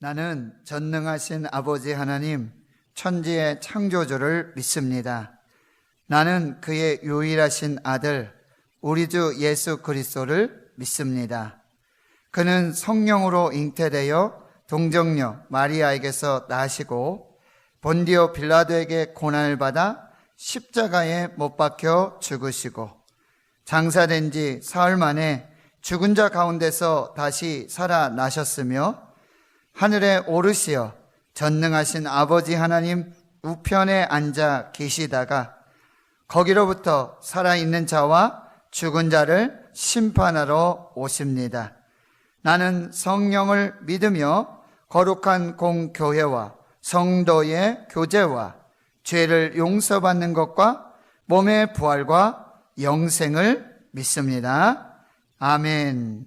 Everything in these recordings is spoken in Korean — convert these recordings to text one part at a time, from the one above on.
나는 전능하신 아버지 하나님, 천지의 창조주를 믿습니다. 나는 그의 유일하신 아들, 우리 주 예수 그리스도를 믿습니다. 그는 성령으로 잉태되어 동정녀 마리아에게서 나시고 본디오 빌라도에게 고난을 받아 십자가에 못 박혀 죽으시고 장사된 지 사흘 만에 죽은 자 가운데서 다시 살아나셨으며 하늘에 오르시어 전능하신 아버지 하나님 우편에 앉아 계시다가 거기로부터 살아있는 자와 죽은 자를 심판하러 오십니다. 나는 성령을 믿으며 거룩한 공교회와 성도의 교제와 죄를 용서받는 것과 몸의 부활과 영생을 믿습니다. 아멘.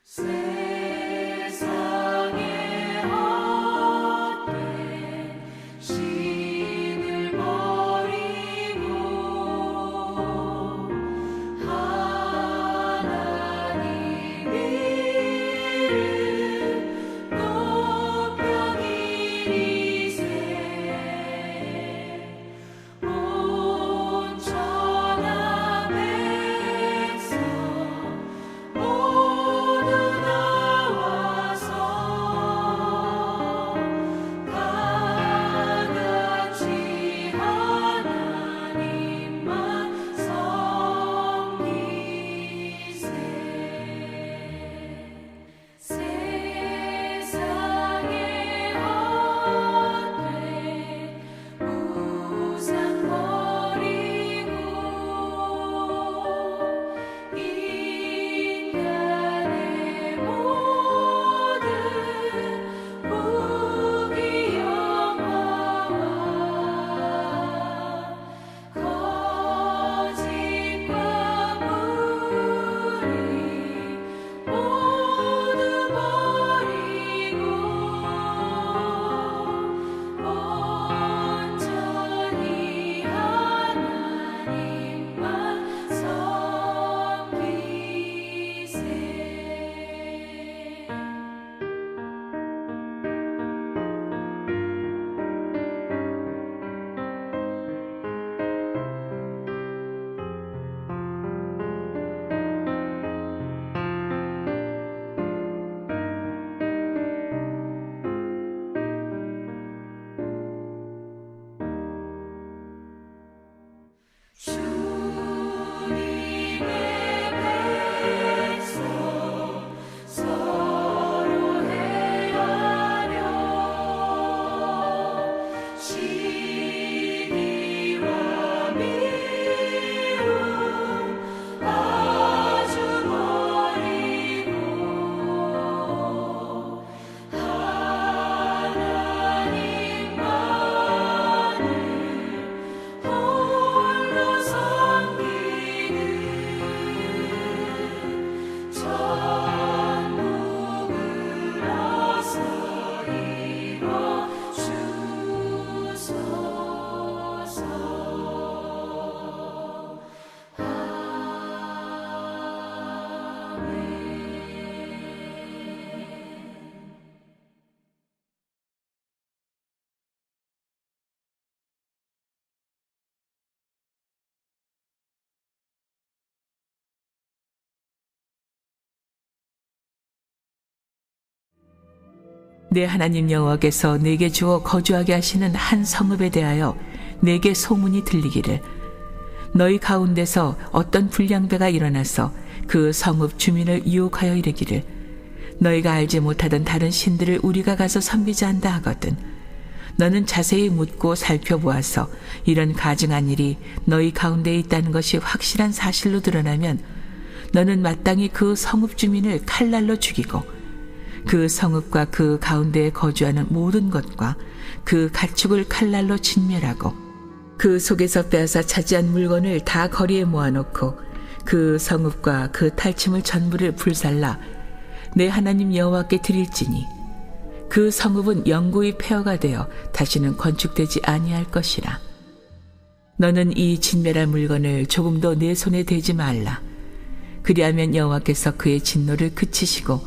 세상의 헛된 신을 버리고 하나님 이름 높여 기리세 온 천하 백성 모두 나와서 다 같이 하나님만 섬기세. 세상의 헛된 우상 버리고 인간의 모든 부귀영화와 거짓과 불의 모두 버리고 온전히 하나님만 섬기세. 주님의 백성 서로 헤아려 시기와 미움 아주 버리고 하나님만을 홀로 섬기는 천국을 어서 이뤄 주소서. 아멘. 내 하나님 여호와께서 내게 주어 거주하게 하시는 한 성읍에 대하여 내게 소문이 들리기를 너희 가운데서 어떤 불량배가 일어나서 그 성읍 주민을 유혹하여 이르기를 너희가 알지 못하던 다른 신들을 우리가 가서 섬기자 한다 하거든 너는 자세히 묻고 살펴보아서 이런 가증한 일이 너희 가운데 있다는 것이 확실한 사실로 드러나면 너는 마땅히 그 성읍 주민을 칼날로 죽이고 그 성읍과 그 가운데에 거주하는 모든 것과 그 가축을 칼날로 진멸하고 그 속에서 빼앗아 차지한 물건을 다 거리에 모아놓고 그 성읍과 그 탈취물 전부를 불살라 내 하나님 여호와께 드릴지니 그 성읍은 영구히 폐허가 되어 다시는 건축되지 아니할 것이라. 너는 이 진멸할 물건을 조금도 내 손에 대지 말라. 그리하면 여호와께서 그의 진노를 그치시고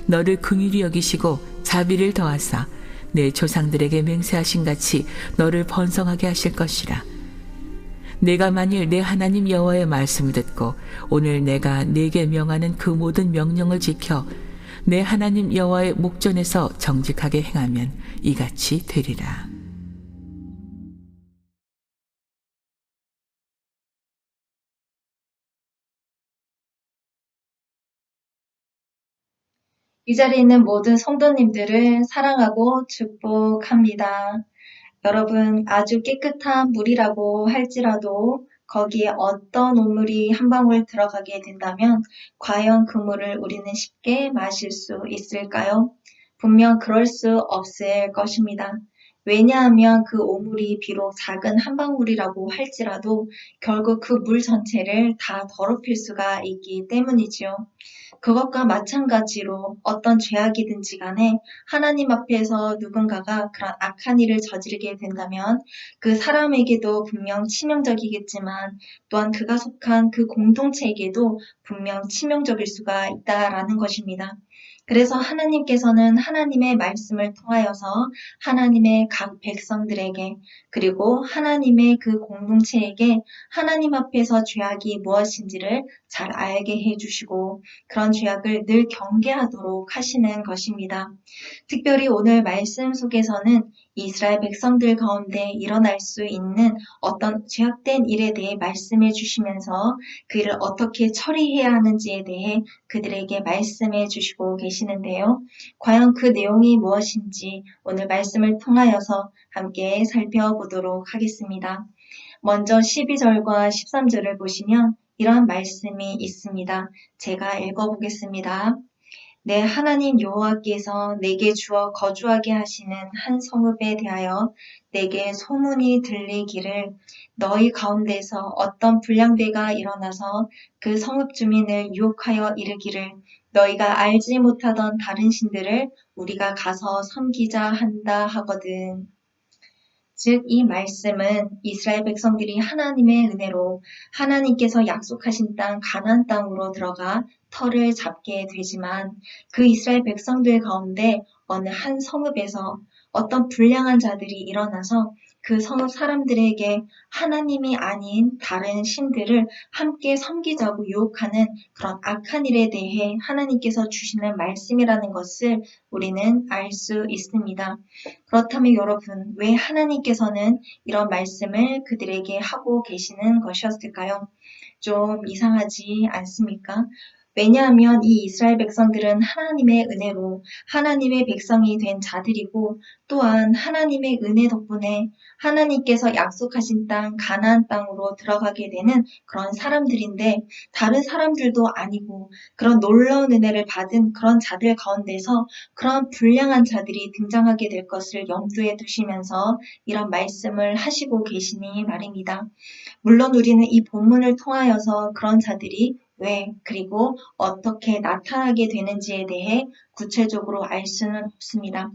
너를 긍휼히 여기시고 자비를 더하사 내 조상들에게 맹세하신 같이 너를 번성하게 하실 것이라. 내가 만일 내 하나님 여호와의 말씀을 듣고 오늘 내가 네게 명하는 그 모든 명령을 지켜 내 하나님 여호와의 목전에서 정직하게 행하면 이같이 되리라. 이 자리에 있는 모든 성도님들을 사랑하고 축복합니다. 여러분, 아주 깨끗한 물이라고 할지라도 거기에 어떤 오물이 한 방울 들어가게 된다면 과연 그 물을 우리는 쉽게 마실 수 있을까요? 분명 그럴 수 없을 것입니다. 왜냐하면 그 오물이 비록 작은 한 방울이라고 할지라도 결국 그 물 전체를 다 더럽힐 수가 있기 때문이지요. 그것과 마찬가지로 어떤 죄악이든지 간에 하나님 앞에서 누군가가 그런 악한 일을 저지르게 된다면 그 사람에게도 분명 치명적이겠지만 또한 그가 속한 그 공동체에게도 분명 치명적일 수가 있다라는 것입니다. 그래서 하나님께서는 하나님의 말씀을 통하여서 하나님의 각 백성들에게 그리고 하나님의 그 공동체에게 하나님 앞에서 죄악이 무엇인지를 잘 알게 해주시고 그런 죄악을 늘 경계하도록 하시는 것입니다. 특별히 오늘 말씀 속에서는 이스라엘 백성들 가운데 일어날 수 있는 어떤 죄악된 일에 대해 말씀해 주시면서 그 일을 어떻게 처리해야 하는지에 대해 그들에게 말씀해 주시고 계시는데요. 과연 그 내용이 무엇인지 오늘 말씀을 통하여서 함께 살펴보도록 하겠습니다. 먼저 12절과 13절을 보시면 이러한 말씀이 있습니다. 제가 읽어보겠습니다. 내 하나님 여호와께서 내게 주어 거주하게 하시는 한 성읍에 대하여 내게 소문이 들리기를 너희 가운데서 어떤 불량배가 일어나서 그 성읍 주민을 유혹하여 이르기를 너희가 알지 못하던 다른 신들을 우리가 가서 섬기자 한다 하거든. 즉, 이 말씀은 이스라엘 백성들이 하나님의 은혜로 하나님께서 약속하신 땅 가나안 땅으로 들어가 터를 잡게 되지만 그 이스라엘 백성들 가운데 어느 한 성읍에서 어떤 불량한 자들이 일어나서 그 성읍 사람들에게 하나님이 아닌 다른 신들을 함께 섬기자고 유혹하는 그런 악한 일에 대해 하나님께서 주시는 말씀이라는 것을 우리는 알 수 있습니다. 그렇다면 여러분, 왜 하나님께서는 이런 말씀을 그들에게 하고 계시는 것이었을까요? 좀 이상하지 않습니까? 왜냐하면 이 이스라엘 백성들은 하나님의 은혜로 하나님의 백성이 된 자들이고 또한 하나님의 은혜 덕분에 하나님께서 약속하신 땅 가나안 땅으로 들어가게 되는 그런 사람들인데 다른 사람들도 아니고 그런 놀라운 은혜를 받은 그런 자들 가운데서 그런 불량한 자들이 등장하게 될 것을 염두에 두시면서 이런 말씀을 하시고 계시니 말입니다. 물론 우리는 이 본문을 통하여서 그런 자들이 왜 그리고 어떻게 나타나게 되는지에 대해 구체적으로 알 수는 없습니다.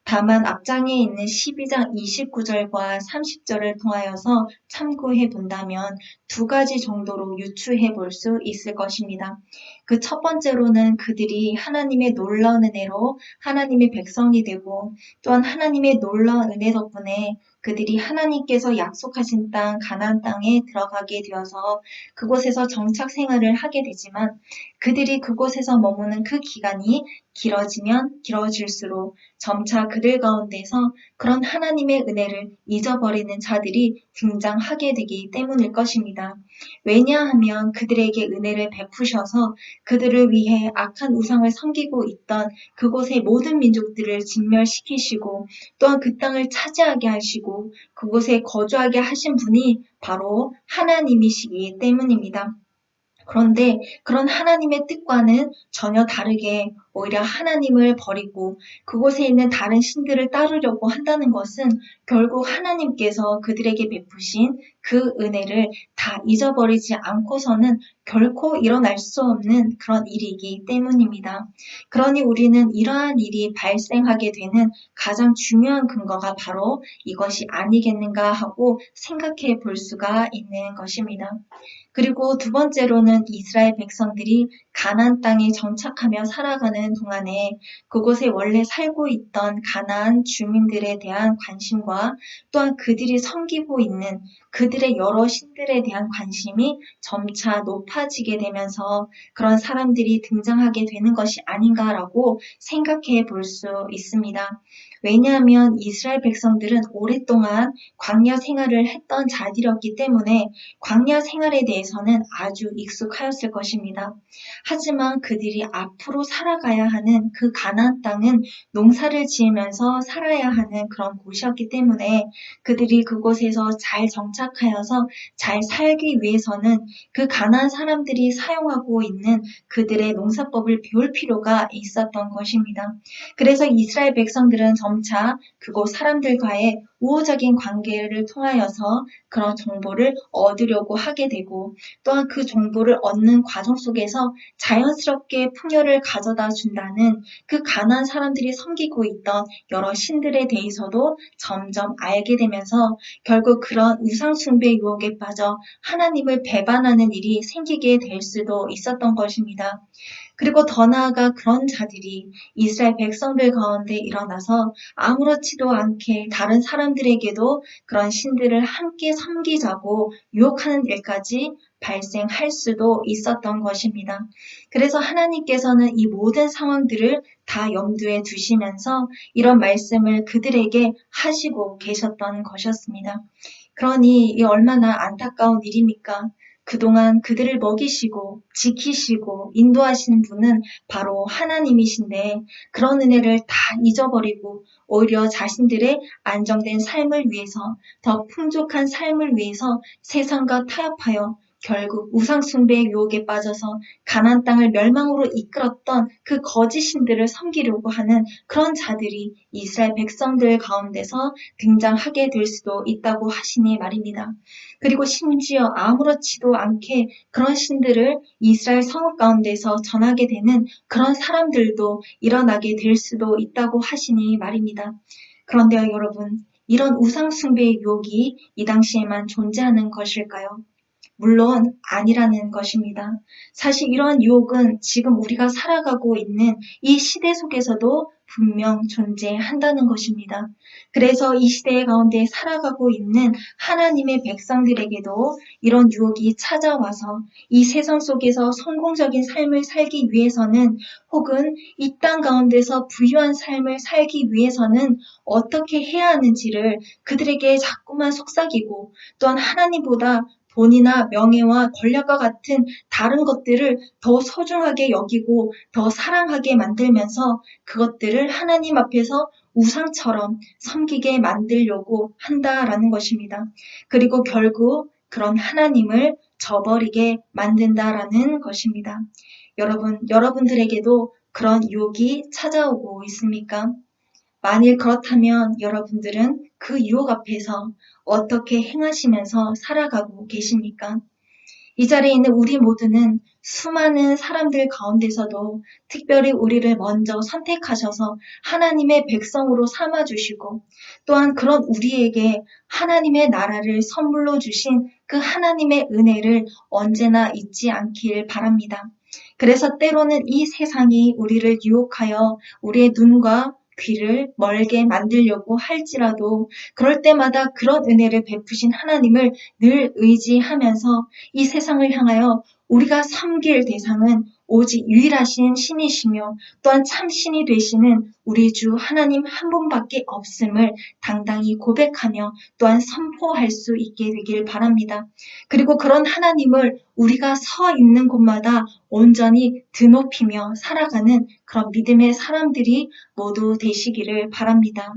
다만 앞장에 있는 12장 29절과 30절을 통하여서 참고해 본다면 두 가지 정도로 유추해 볼 수 있을 것입니다. 그 첫 번째로는 그들이 하나님의 놀라운 은혜로 하나님의 백성이 되고 또한 하나님의 놀라운 은혜 덕분에 그들이 하나님께서 약속하신 땅 가나안 땅에 들어가게 되어서 그곳에서 정착 생활을 하게 되지만 그들이 그곳에서 머무는 그 기간이 길어지면 길어질수록 점차 그들 가운데서 그런 하나님의 은혜를 잊어버리는 자들이 등장하게 되기 때문일 것입니다. 왜냐하면 그들에게 은혜를 베푸셔서 그들을 위해 악한 우상을 섬기고 있던 그곳의 모든 민족들을 진멸시키시고 또한 그 땅을 차지하게 하시고 그곳에 거주하게 하신 분이 바로 하나님이시기 때문입니다. 그런데 그런 하나님의 뜻과는 전혀 다르게 오히려 하나님을 버리고 그곳에 있는 다른 신들을 따르려고 한다는 것은 결국 하나님께서 그들에게 베푸신 그 은혜를 다 잊어버리지 않고서는 결코 일어날 수 없는 그런 일이기 때문입니다. 그러니 우리는 이러한 일이 발생하게 되는 가장 중요한 근거가 바로 이것이 아니겠는가 하고 생각해 볼 수가 있는 것입니다. 그리고 두 번째로는 이스라엘 백성들이 가나안 땅에 정착하며 살아가는 동안에 그곳에 원래 살고 있던 가나안 주민들에 대한 관심과 또한 그들이 섬기고 있는 그들의 여러 신들에 대한 관심이 점차 높아지게 되면서 그런 사람들이 등장하게 되는 것이 아닌가라고 생각해 볼 수 있습니다. 왜냐하면 이스라엘 백성들은 오랫동안 광야 생활을 했던 자들이었기 때문에 광야 생활에 대해서는 아주 익숙하였을 것입니다. 하지만 그들이 앞으로 살아가야 하는 그 가나안 땅은 농사를 지으면서 살아야 하는 그런 곳이었기 때문에 그들이 그곳에서 잘 정착하여서 잘 살기 위해서는 그 가나안 사람들이 사용하고 있는 그들의 농사법을 배울 필요가 있었던 것입니다. 그래서 이스라엘 백성들은 점차 그곳 사람들과의 우호적인 관계를 통하여서 그런 정보를 얻으려고 하게 되고 또한 그 정보를 얻는 과정 속에서 자연스럽게 풍요를 가져다 준다는 그 가나안 사람들이 섬기고 있던 여러 신들에 대해서도 점점 알게 되면서 결국 그런 우상 숭배 유혹에 빠져 하나님을 배반하는 일이 생기게 될 수도 있었던 것입니다. 그리고 더 나아가 그런 자들이 이스라엘 백성들 가운데 일어나서 아무렇지도 않게 다른 사람들에게도 그런 신들을 함께 섬기자고 유혹하는 일까지 발생할 수도 있었던 것입니다. 그래서 하나님께서는 이 모든 상황들을 다 염두에 두시면서 이런 말씀을 그들에게 하시고 계셨던 것이었습니다. 그러니 이 얼마나 안타까운 일입니까? 그동안 그들을 먹이시고 지키시고 인도하시는 분은 바로 하나님이신데 그런 은혜를 다 잊어버리고 오히려 자신들의 안정된 삶을 위해서 더 풍족한 삶을 위해서 세상과 타협하여 결국 우상숭배의 유혹에 빠져서 가나안 땅을 멸망으로 이끌었던 그 거짓 신들을 섬기려고 하는 그런 자들이 이스라엘 백성들 가운데서 등장하게 될 수도 있다고 하시니 말입니다. 그리고 심지어 아무렇지도 않게 그런 신들을 이스라엘 성읍 가운데서 전하게 되는 그런 사람들도 일어나게 될 수도 있다고 하시니 말입니다. 그런데요, 여러분, 이런 우상 숭배의 유혹이 이 당시에만 존재하는 것일까요? 물론 아니라는 것입니다. 사실 이러한 유혹은 지금 우리가 살아가고 있는 이 시대 속에서도 분명 존재한다는 것입니다. 그래서 이 시대 가운데 살아가고 있는 하나님의 백성들에게도 이런 유혹이 찾아와서 이 세상 속에서 성공적인 삶을 살기 위해서는 혹은 이 땅 가운데서 부유한 삶을 살기 위해서는 어떻게 해야 하는지를 그들에게 자꾸만 속삭이고 또한 하나님보다 돈이나 명예와 권력과 같은 다른 것들을 더 소중하게 여기고 더 사랑하게 만들면서 그것들을 하나님 앞에서 우상처럼 섬기게 만들려고 한다라는 것입니다. 그리고 결국 그런 하나님을 저버리게 만든다라는 것입니다. 여러분, 여러분들에게도 그런 유혹이 찾아오고 있습니까? 만일 그렇다면 여러분들은 그 유혹 앞에서 어떻게 행하시면서 살아가고 계십니까? 이 자리에 있는 우리 모두는 수많은 사람들 가운데서도 특별히 우리를 먼저 선택하셔서 하나님의 백성으로 삼아주시고 또한 그런 우리에게 하나님의 나라를 선물로 주신 그 하나님의 은혜를 언제나 잊지 않길 바랍니다. 그래서 때로는 이 세상이 우리를 유혹하여 우리의 눈과 귀를 멀게 만들려고 할지라도 그럴 때마다 그런 은혜를 베푸신 하나님을 늘 의지하면서 이 세상을 향하여 우리가 섬길 대상은 오직 유일하신 신이시며 또한 참 신이 되시는 우리 주 하나님 한 분밖에 없음을 당당히 고백하며 또한 선포할 수 있게 되길 바랍니다. 그리고 그런 하나님을 우리가 서 있는 곳마다 온전히 드높이며 살아가는 그런 믿음의 사람들이 모두 되시기를 바랍니다.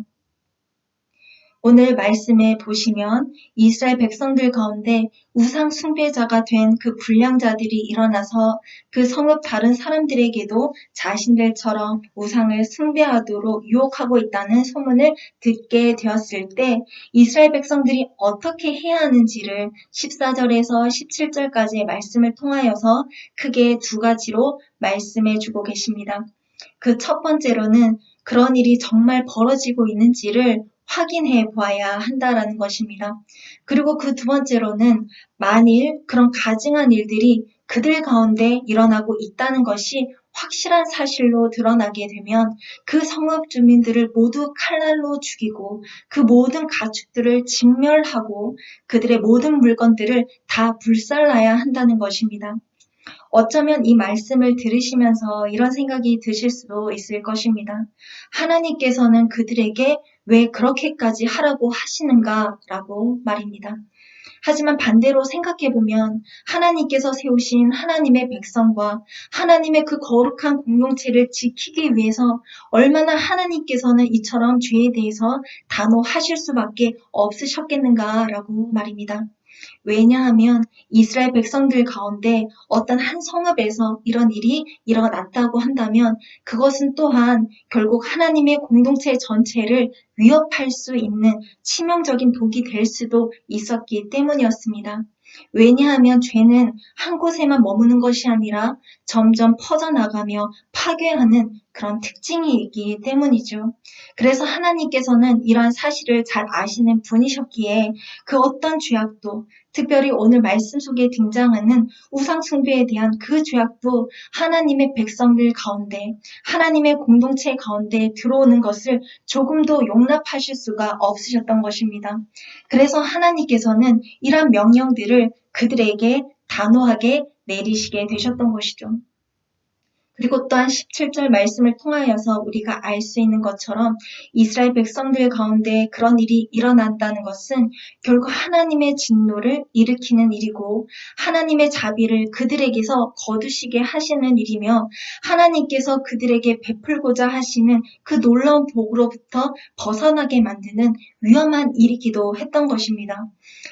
오늘 말씀에 보시면 이스라엘 백성들 가운데 우상 숭배자가 된 그 불량자들이 일어나서 그 성읍 다른 사람들에게도 자신들처럼 우상을 숭배하도록 유혹하고 있다는 소문을 듣게 되었을 때 이스라엘 백성들이 어떻게 해야 하는지를 14절에서 17절까지의 말씀을 통하여서 크게 두 가지로 말씀해 주고 계십니다. 그 첫 번째로는 그런 일이 정말 벌어지고 있는지를 확인해 보아야 한다라는 것입니다. 그리고 그 두 번째로는 만일 그런 가증한 일들이 그들 가운데 일어나고 있다는 것이 확실한 사실로 드러나게 되면 그 성읍 주민들을 모두 칼날로 죽이고 그 모든 가축들을 진멸하고 그들의 모든 물건들을 다 불살라야 한다는 것입니다. 어쩌면 이 말씀을 들으시면서 이런 생각이 드실 수도 있을 것입니다. 하나님께서는 그들에게 왜 그렇게까지 하라고 하시는가라고 말입니다. 하지만 반대로 생각해보면 하나님께서 세우신 하나님의 백성과 하나님의 그 거룩한 공동체를 지키기 위해서 얼마나 하나님께서는 이처럼 죄에 대해서 단호하실 수밖에 없으셨겠는가라고 말입니다. 왜냐하면 이스라엘 백성들 가운데 어떤 한 성읍에서 이런 일이 일어났다고 한다면 그것은 또한 결국 하나님의 공동체 전체를 위협할 수 있는 치명적인 독이 될 수도 있었기 때문이었습니다. 왜냐하면 죄는 한 곳에만 머무는 것이 아니라 점점 퍼져나가며 파괴하는 그런 특징이 있기 때문이죠. 그래서 하나님께서는 이러한 사실을 잘 아시는 분이셨기에 그 어떤 죄악도 특별히 오늘 말씀 속에 등장하는 우상 숭배에 대한 그 죄악도 하나님의 백성들 가운데 하나님의 공동체 가운데 들어오는 것을 조금도 용납하실 수가 없으셨던 것입니다. 그래서 하나님께서는 이러한 명령들을 그들에게 단호하게 내리시게 되셨던 것이죠. 그리고 또한 17절 말씀을 통하여서 우리가 알 수 있는 것처럼 이스라엘 백성들 가운데 그런 일이 일어난다는 것은 결국 하나님의 진노를 일으키는 일이고 하나님의 자비를 그들에게서 거두시게 하시는 일이며 하나님께서 그들에게 베풀고자 하시는 그 놀라운 복으로부터 벗어나게 만드는 위험한 일이기도 했던 것입니다.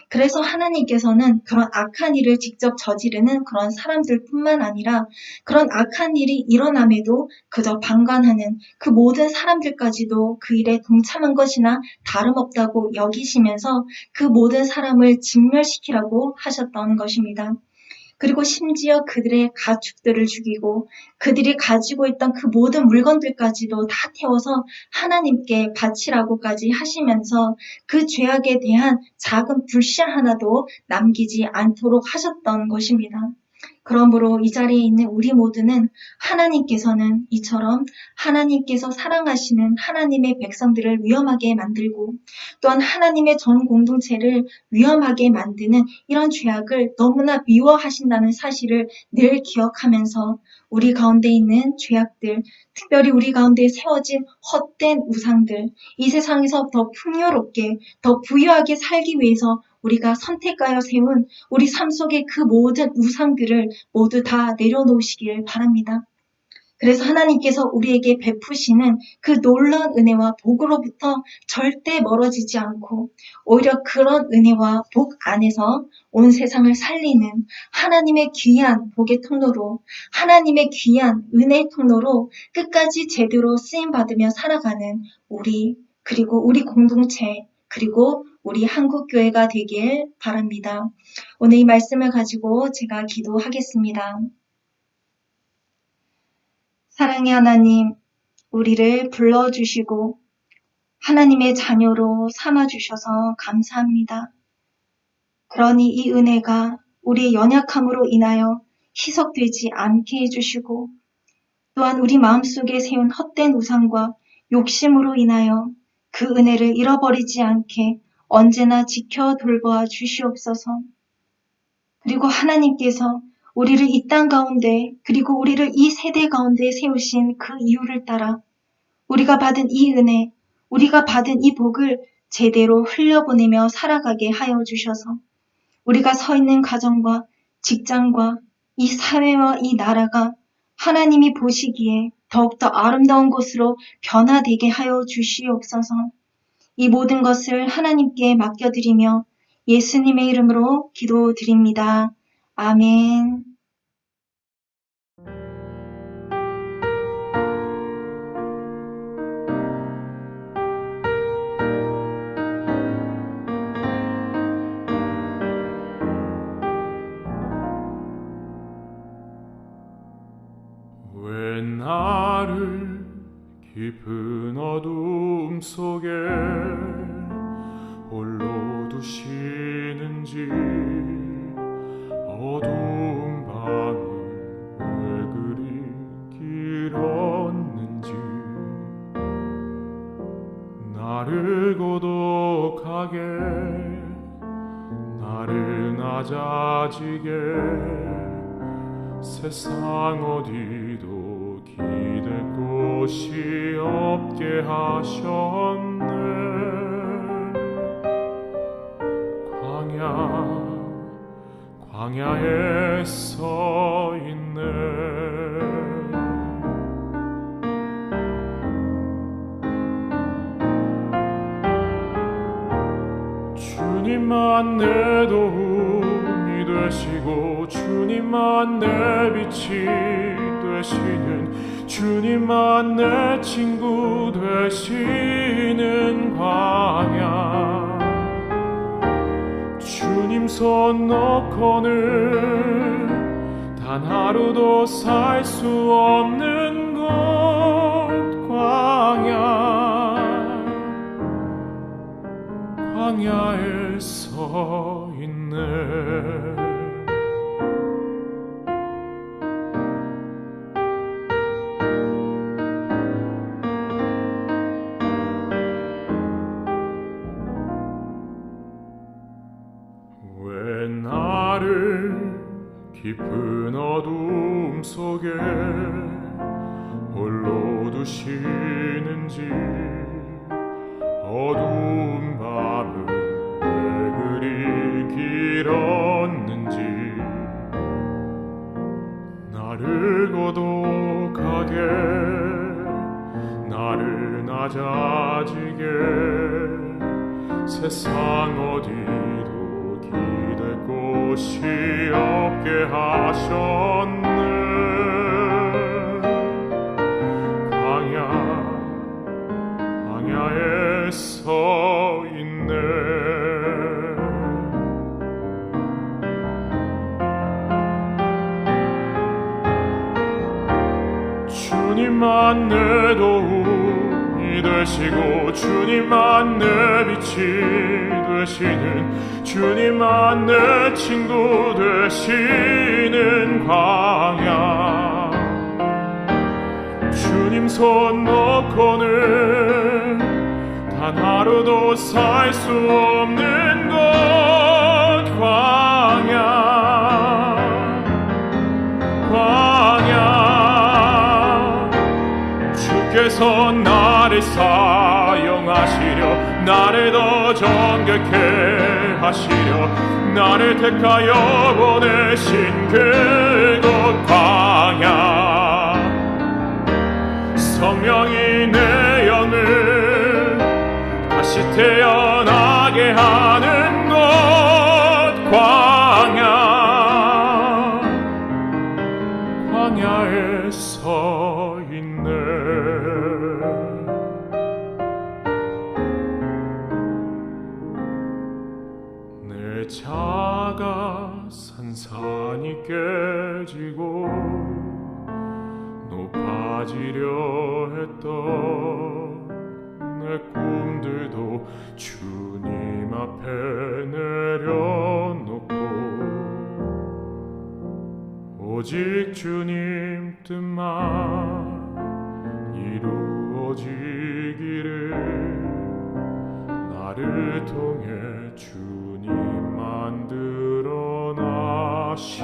그래서 하나님께서는 그런 악한 일을 직접 저지르는 그런 사람들뿐만 아니라 그런 악한 일이 일어남에도 그저 방관하는 그 모든 사람들까지도 그 일에 동참한 것이나 다름없다고 여기시면서 그 모든 사람을 진멸시키라고 하셨던 것입니다. 그리고 심지어 그들의 가축들을 죽이고 그들이 가지고 있던 그 모든 물건들까지도 다 태워서 하나님께 바치라고까지 하시면서 그 죄악에 대한 작은 불씨 하나도 남기지 않도록 하셨던 것입니다. 그러므로 이 자리에 있는 우리 모두는 하나님께서는 이처럼 하나님께서 사랑하시는 하나님의 백성들을 위험하게 만들고 또한 하나님의 전 공동체를 위험하게 만드는 이런 죄악을 너무나 미워하신다는 사실을 늘 기억하면서 우리 가운데 있는 죄악들, 특별히 우리 가운데 세워진 헛된 우상들, 이 세상에서 더 풍요롭게, 더 부유하게 살기 위해서 우리가 선택하여 세운 우리 삶 속의 그 모든 우상들을 모두 다 내려놓으시길 바랍니다. 그래서 하나님께서 우리에게 베푸시는 그 놀라운 은혜와 복으로부터 절대 멀어지지 않고 오히려 그런 은혜와 복 안에서 온 세상을 살리는 하나님의 귀한 복의 통로로 하나님의 귀한 은혜의 통로로 끝까지 제대로 쓰임받으며 살아가는 우리 그리고 우리 공동체 그리고 우리 한국교회가 되길 바랍니다. 오늘 이 말씀을 가지고 제가 기도하겠습니다. 사랑의 하나님, 우리를 불러주시고 하나님의 자녀로 삼아주셔서 감사합니다. 그러니 이 은혜가 우리의 연약함으로 인하여 희석되지 않게 해주시고 또한 우리 마음속에 세운 헛된 우상과 욕심으로 인하여 그 은혜를 잃어버리지 않게 언제나 지켜 돌보아 주시옵소서. 그리고 하나님께서 우리를 이 땅 가운데 그리고 우리를 이 세대 가운데 세우신 그 이유를 따라 우리가 받은 이 은혜, 우리가 받은 이 복을 제대로 흘려보내며 살아가게 하여 주셔서 우리가 서 있는 가정과 직장과 이 사회와 이 나라가 하나님이 보시기에 더욱더 아름다운 곳으로 변화되게 하여 주시옵소서. 이 모든 것을 하나님께 맡겨드리며 예수님의 이름으로 기도드립니다. 아멘. 왜 나를 깊은 어둠 속에 홀로 두시는지, 어두운 밤은 왜 그리 길었는지, 나를 고독하게, 나를 낮아지게, 세상 어디도 기댈 곳이 없게 하셨네. 광야에 서 있네. 주님만 내 도움이 되시고, 주님만 내 빛이 되시는, 주님만 내 친구 되시는 광야. 주님 손 놓고는 단 하루도 살 수 없는 곳, 광야에 서 있네. 왜 나를 깊은 어둠 속에 홀로 두시는지, 어두운 밤은 왜 그리 길었는지, 나를 고독하게, 나를 낮아지게, 세상 어디도 기댈 곳이 없게 하셨네. 광야에 서 있네. 주님만 내 도움이 되시고, 주님만 내 빛이 되시는, 주님만 내 친구 되시는 광야. 주님 손 놓고는 단 하루도 살 수 없는 곳, 광야. 주께서 나를 사용하시려, 나를 더 정결케 하시려, 나를 택하여 보내신 그곳 광야. 성령이 내 영을 다시 태어나게 하는 곳, 광야에 서 있네. 내 자가 산산이 깨지고 높아지려 했던 내 꿈들도 주님 앞에 내려놓고, 오직 주님 뜻만 이루어지기를, 나를 통해 주님 만들어 나시